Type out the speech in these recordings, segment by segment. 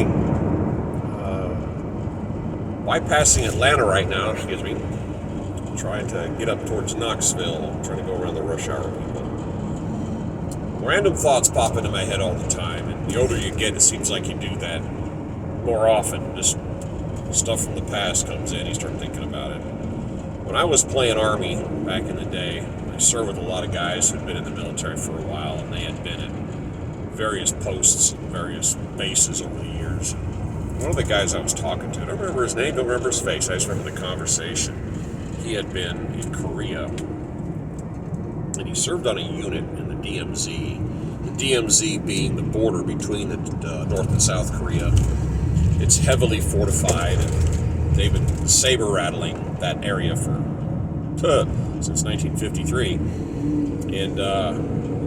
morning. Bypassing Atlanta right now, excuse me. Trying to get up towards Knoxville, trying to go around the rush hour people. Random thoughts pop into my head all the time, and the older you get, it seems like you do that more often. Just stuff from the past comes in, you start thinking about it. When I was playing Army back in the day, I served with a lot of guys who'd been in the military for a while, and they had been at various posts and various bases over the years. One of the guys I was talking to, I don't remember his name, don't remember his face, I just remember the conversation. He had been in Korea, and he served on a unit in the DMZ. The DMZ being the border between the North and South Korea. It's heavily fortified, and they've been saber rattling that area since 1953. And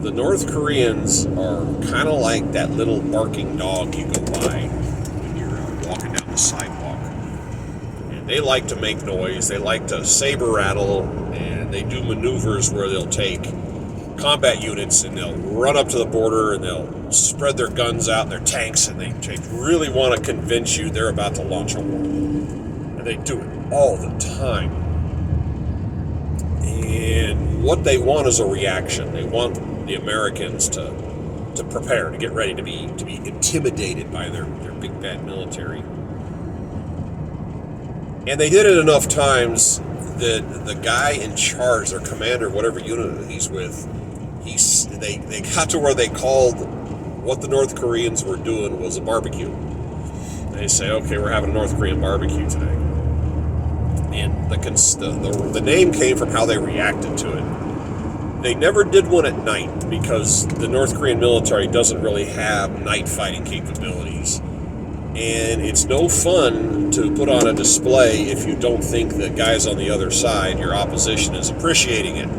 the North Koreans are kind of like that little barking dog you go by when you're walking down the sidewalk. And they like to make noise, they like to saber rattle, and they do maneuvers where they'll take combat units and they'll run up to the border and they'll spread their guns out and their tanks, and they really want to convince you they're about to launch a war. And they do it all the time. And what they want is a reaction. They want the Americans to prepare, to get ready, to be intimidated by their big bad military. And they did it enough times that the guy in charge, their commander, whatever unit he's with, they got to where they called what the North Koreans were doing was a barbecue. They say, okay, we're having a North Korean barbecue today. And the name came from how they reacted to it. They never did one at night because the North Korean military doesn't really have night fighting capabilities. And it's no fun to put on a display if you don't think the guys on the other side, your opposition, is appreciating it.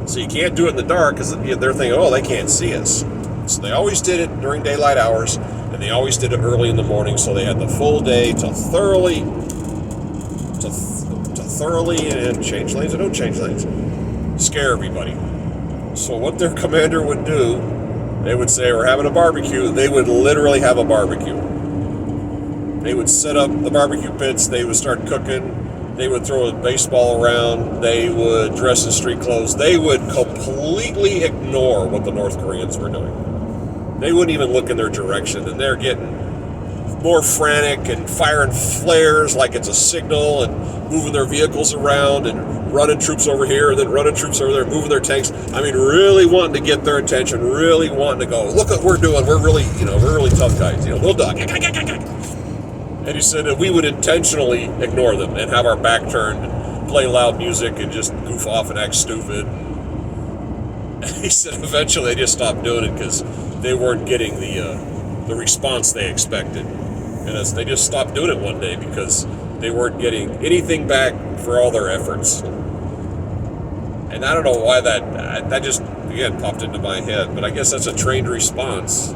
So you can't do it in the dark because they're thinking, oh, they can't see us. So they always did it during daylight hours, and they always did it early in the morning, so they had the full day to thoroughly and change lanes or don't change lanes, scare everybody. So what their commander would do, they would say, we're having a barbecue. They would literally have a barbecue. They would set up the barbecue pits, they would start cooking, they would throw a baseball around, they would dress in street clothes, they would completely ignore what the North Koreans were doing. They wouldn't even look in their direction, and they're getting more frantic and firing flares like it's a signal and moving their vehicles around and running troops over here and then running troops over there, moving their tanks. I mean, really wanting to get their attention, really wanting to go, look what we're doing, we're really tough guys, little dog. And he said that we would intentionally ignore them and have our back turned and play loud music and just goof off and act stupid. And he said eventually they just stopped doing it because they weren't getting the response they expected. And they just stopped doing it one day because they weren't getting anything back for all their efforts. And I don't know why that just, again, popped into my head, but I guess that's a trained response.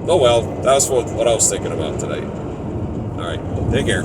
Oh well, that's what I was thinking about today. All right, take care.